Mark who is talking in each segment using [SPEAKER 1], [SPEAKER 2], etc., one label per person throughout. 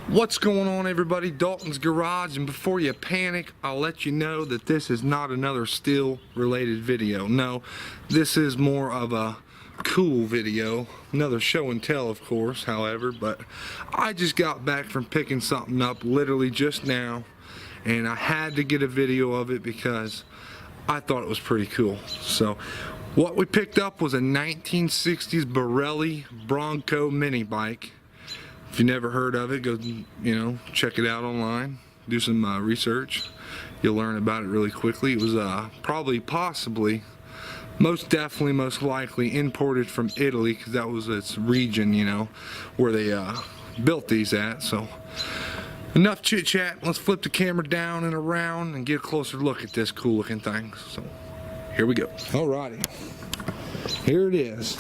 [SPEAKER 1] What's going on, everybody? Dalton's Garage, and before you panic, I'll let you know that this is not another still related video. No, this is more of a cool video, another show and tell, of course, however, but I just got back from picking something up literally just now, and I had to get a video of it because I thought it was pretty cool. So what we picked up was a 1960s Garelli Broncco Mini bike. If you never heard of it, go, check it out online, do some research. You'll learn about it really quickly. It was possibly, most definitely, most likely imported from Italy, because that was its region, where they built these at. So enough chit chat. Let's flip the camera down and around and get a closer look at this cool looking thing. So here we go. Alrighty, here it is,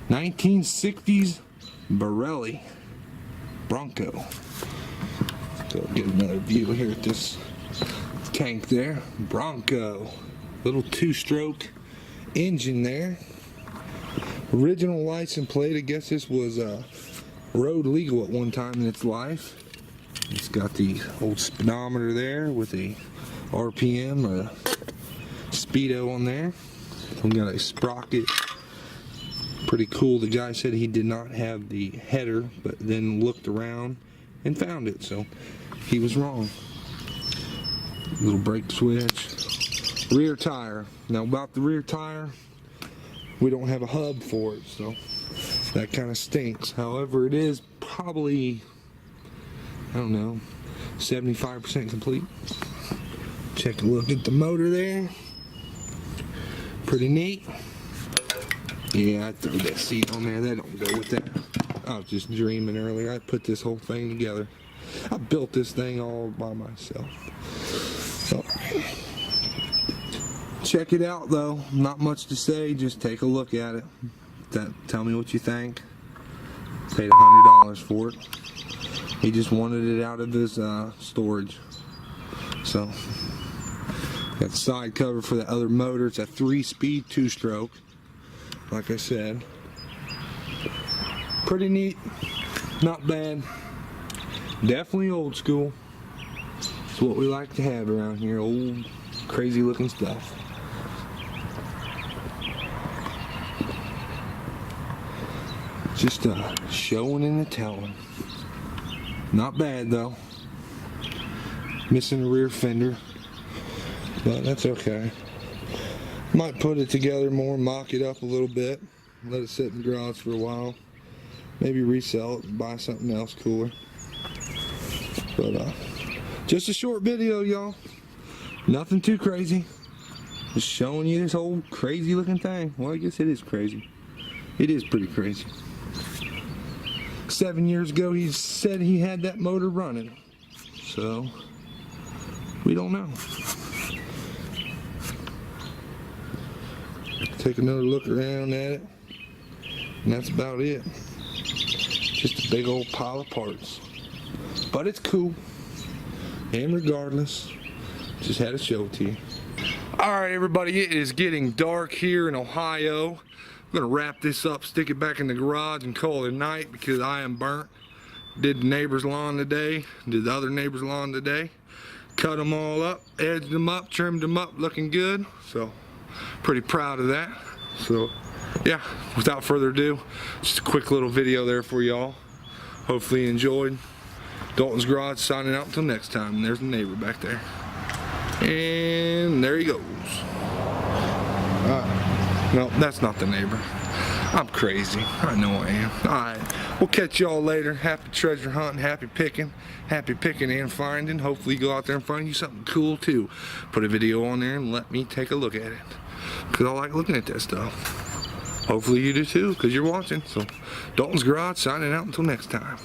[SPEAKER 1] 1960s Garelli Broncco. So get another view here at this tank there. Broncco, little two-stroke engine there. Original license plate. I guess this was road legal at one time in its life. It's got the old speedometer there with a RPM or a speedo on there. We got a sprocket. Pretty cool. The guy said he did not have the header, but then looked around and found it, so he was wrong. Little brake switch. Rear tire. Now about the rear tire, we don't have a hub for it, so that kind of stinks. However, it is probably, I don't know, 75% complete. Check a look at the motor there. Pretty neat. Yeah, I threw that seat on there. That don't go with that. I was just dreaming earlier. I put this whole thing together. I built this thing all by myself. So, check it out though. Not much to say. Just take a look at it. Tell me what you think. Paid $100 for it. He just wanted it out of his storage. So, got the side cover for the other motor. It's a 3-speed 2-stroke. Like I said, pretty neat, not bad, definitely old school. It's what we like to have around here, old crazy looking stuff. Just showing and a telling. Not bad though. Missing a rear fender, but that's okay. Might put it together more, mock it up a little bit, let it sit in the garage for a while, maybe resell it and buy something else cooler. But just a short video, y'all. Nothing too crazy. Just showing you this old crazy looking thing. Well, I guess it is crazy. It is pretty crazy. 7 years ago he said he had that motor running, so we don't know. Take another look around at it, and that's about it. Just a big old pile of parts, but it's cool. And regardless, just had to show it to you. Alright everybody, it is getting dark here in Ohio. I'm gonna wrap this up, stick it back in the garage, and call it a night because I am burnt. Did the neighbor's lawn today, did the other neighbor's lawn today. Cut them all up, edged them up, trimmed them up, looking good. So pretty proud of that. So yeah, without further ado, just a quick little video there for y'all. Hopefully you enjoyed. Dalton's Garage signing out until next time. And there's the neighbor back there, and there he goes. No, that's not the neighbor. I'm crazy, I know I am. Alright, we'll catch y'all later. Happy treasure hunting, happy picking and finding. Hopefully you go out there and find you something cool too. Put a video on there and let me take a look at it, because I like looking at that stuff. Hopefully you do too, because you're watching. So Dalton's Garage signing out until next time.